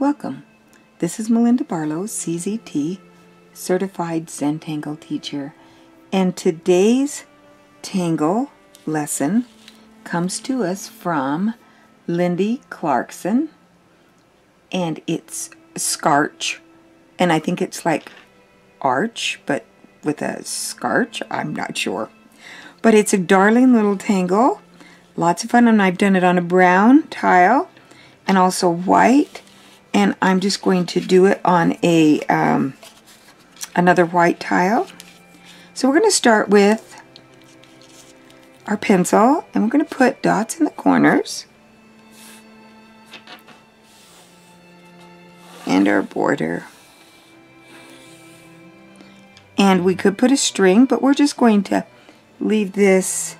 Welcome. This is Melinda Barlow, CZT, Certified Zentangle Teacher, and today's Tangle lesson comes to us from Linday Clarkson, and it's Scarch, and I think it's like arch, but with a scarch, I'm not sure. But it's a darling little tangle, lots of fun, and I've done it on a brown tile and also white. And I'm just going to do it on a another white tile. So we're going to start with our pencil, and we're going to put dots in the corners and our border. And we could put a string, but we're just going to leave this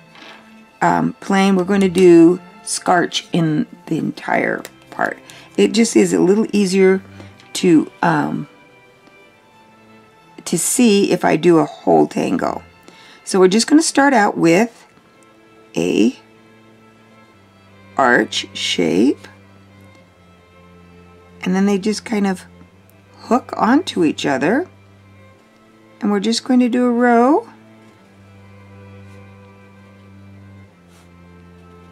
plain. We're going to do Scarch in the entire part. It just is a little easier to see if I do a whole tangle. So we're just going to start out with a arch shape, and then they just kind of hook onto each other, and we're just going to do a row.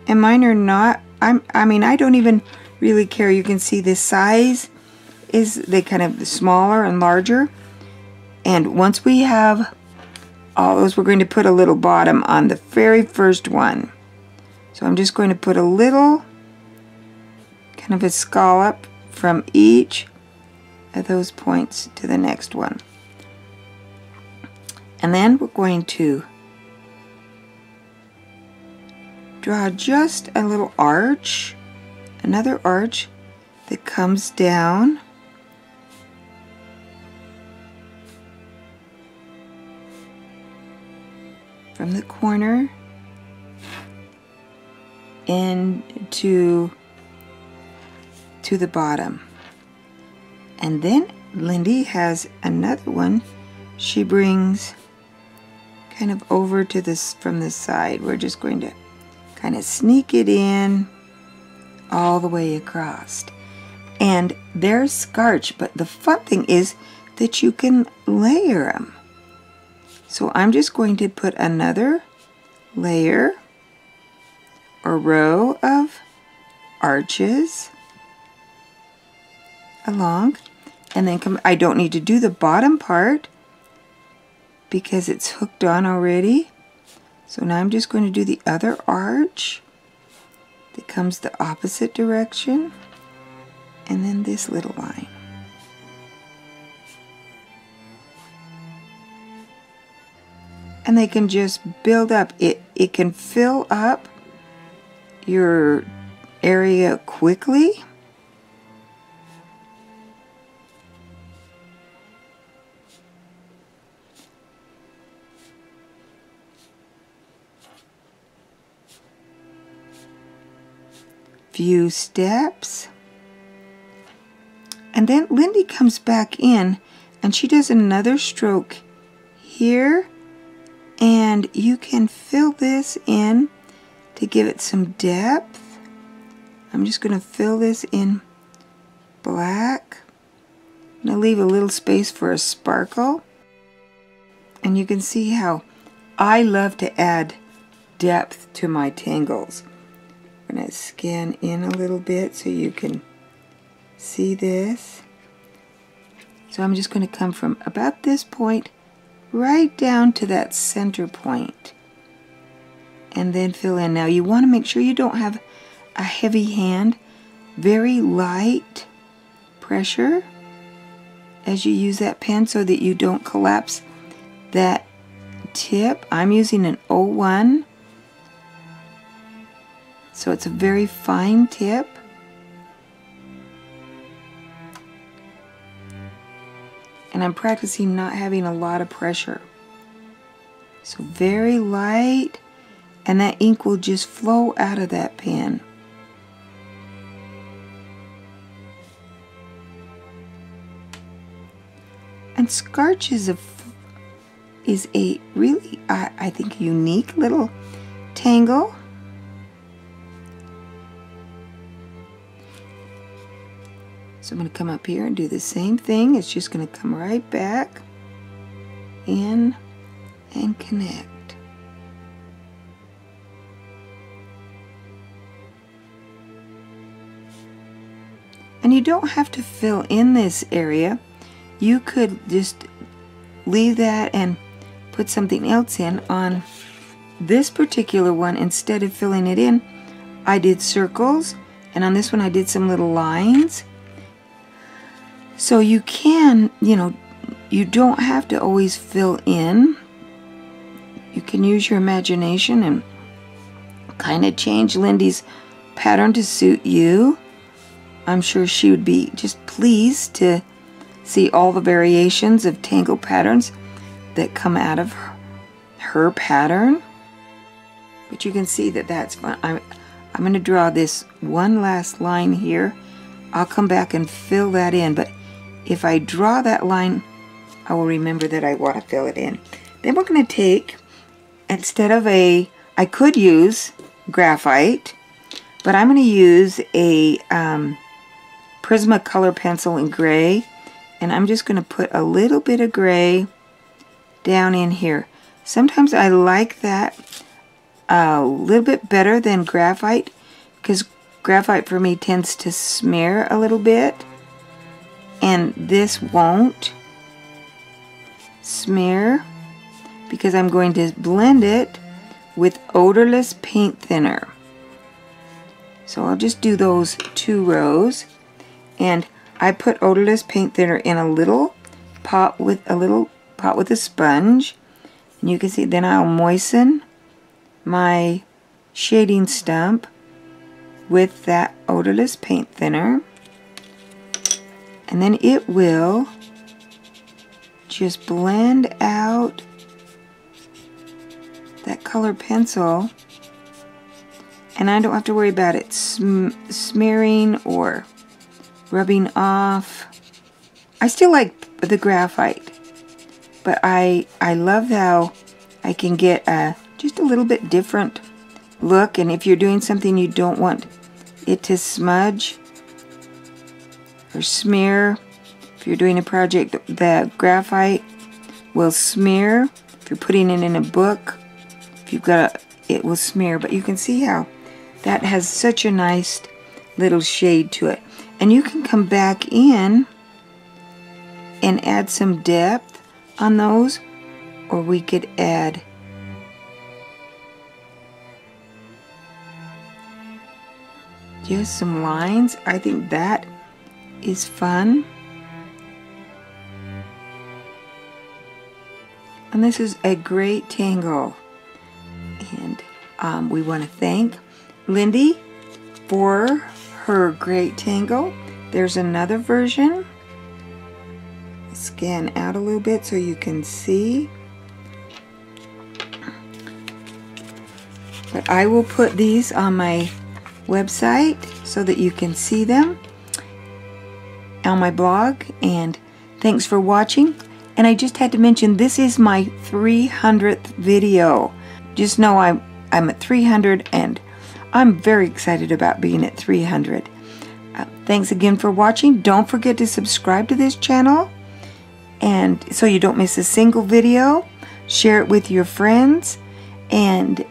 And mine are not, I mean, I don't even really care. You can see the size is, they kind of smaller and larger. And once we have all those, we're going to put a little bottom on the very first one. So I'm just going to put a little kind of a scallop from each of those points to the next one. And then we're going to draw just a little arch, another arch that comes down from the corner into the bottom. And then Lindy has another one. She brings kind of over to this from the side. We're just going to kind of sneak it in all the way across. And there's Scarch, but the fun thing is that you can layer them. So I'm just going to put another layer or row of arches along, and then I don't need to do the bottom part because it's hooked on already. So now I'm just going to do the other arch that comes the opposite direction, and then this little line. And they can just build up. It can fill up your area quickly. Few steps, and then Lindy comes back in and she does another stroke here, and you can fill this in to give it some depth. I'm just going to fill this in black. I'm going to leave a little space for a sparkle, and you can see how I love to add depth to my tangles. I'm going to scan in a little bit so you can see this. So I'm just going to come from about this point right down to that center point and then fill in. Now you want to make sure you don't have a heavy hand, very light pressure as you use that pen so that you don't collapse that tip. I'm using an 01. So it's a very fine tip. And I'm practicing not having a lot of pressure. So very light, and that ink will just flow out of that pen. And Scarch is a really, I think, unique little tangle. So I'm going to come up here and do the same thing. It's just going to come right back in and connect. And you don't have to fill in this area. You could just leave that and put something else in. On this particular one, instead of filling it in, I did circles, and on this one I did some little lines. So you can, you don't have to always fill in. You can use your imagination and kind of change Lindy's pattern to suit you. I'm sure she would be just pleased to see all the variations of tangle patterns that come out of her pattern. But you can see that that's fun. I'm going to draw this one last line here. I'll come back and fill that in, but if I draw that line, I will remember that I want to fill it in. Then we're going to take, instead of I could use graphite, but I'm going to use a Prismacolor pencil in gray, and I'm just going to put a little bit of gray down in here. Sometimes I like that a little bit better than graphite, because graphite for me tends to smear a little bit, and this won't smear because I'm going to blend it with odorless paint thinner. So I'll just do those 2 rows. And I put odorless paint thinner in a little pot with a sponge, and you can see then I'll moisten my shading stump with that odorless paint thinner, and then it will just blend out that color pencil, and I don't have to worry about it smearing or rubbing off. I still like the graphite, but I love how I can get just a little bit different look. And if you're doing something you don't want it to smudge or smear, if you're doing a project, the graphite will smear. If you're putting it in a book, if you've got it will smear. But you can see how that has such a nice little shade to it. And you can come back in and add some depth on those, or we could add just some lines. I think that is fun. And this is a great tangle. And we want to thank Lindy for her great tangle. There's another version. Scan out a little bit so you can see. But I will put these on my website so that you can see them on my blog. And thanks for watching. And I just had to mention, this is my 300th video. Just know I'm at 300, and I'm very excited about being at 300. Thanks again for watching. Don't forget to subscribe to this channel, and so you don't miss a single video. Share it with your friends, and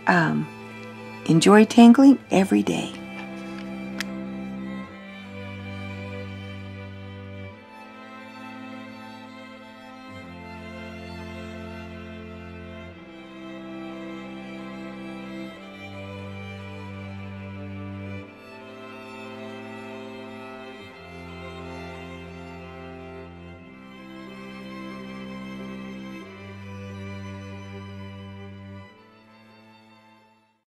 enjoy tangling every day.